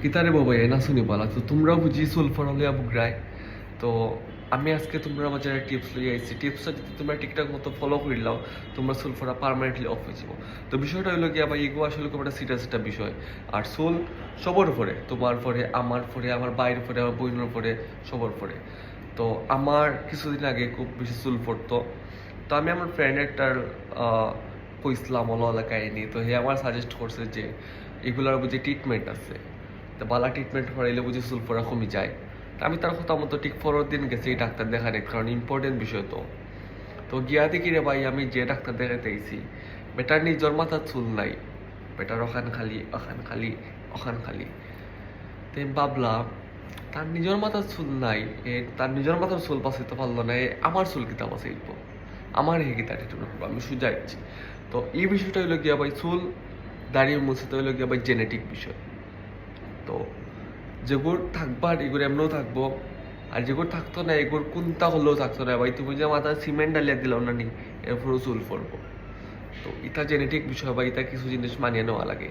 কিতারে বাবা না শুনি বলা তো তোমরা বুঝি সুলফর হলে বুগরায় তো আমি আজকে তোমরা মাঝে টিপস লই আইছি টিপসটা যদি তোমরা ঠিকঠাক মতো ফলো করিলাও তোমরা সুলফরা পার্মানেন্টলি অফ হয়ে যাব। তো বিষয়টা হইলো কি আবার এগো আসলে খুব একটা সিরিয়াস একটা বিষয়। আর সোল সবার উপরে, তোমার পরে, আমার বাইরের পরে, আমার বইনের পরে, সবার পরে। তো আমার কিছুদিন আগে খুব বেশি চুল পড়তো। তো আমি আমার ফ্রেন্ড একটার কইসলাম ওলা কাহিনী। তো হে আমার সাজেস্ট করছে যে এগুলোর বুঝি ট্রিটমেন্ট আছে, তো বালা ট্রিটমেন্ট করাইলে বুঝি চুল পড়া কমে যায়। তা আমি তার কথা মতো ঠিক পরের দিন গেছি ডাক্তার দেখানে, কারণ ইম্পর্টেন্ট বিষয়। তো তো গিয়া দেখি রে ভাই, আমি যে ডাক্তার দেখাতে গেছি বেটার নিজের মাথার চুল নাই, বেটার ওখান খালি ওখান খালি ওখান খালি। তো আমি ভাবলাম তার নিজের মাথার চুল নাই, তার নিজের মাথার চুল বাঁচাইতে পারলো না, আমার চুল কিতা বাঁচাইব, আমার হে কিতা ট্রিটমেন্ট করবো, আমি সুজা যাচ্ছি। তো এই বিষয়টা হইলো গিয়া ভাই চুল দাঁড়িয়ে মুছিতে হইলো গিয়া ভাই জেনেটিক বিষয়। তো যেগুলো থাকবার এগুলো এমনও থাকবো, আর যেগুলো থাকতো না এগুলো কোনটা হলেও থাকতো না ভাই। তুমি যে মাথায় সিমেন্ট ডালিয়া দিলাম না নি, এরপরেও চুল পড়বো। তো এটা জেনেটিক বিষয় বা এটা কিছু জিনিস মানিয়ে নেওয়া লাগে।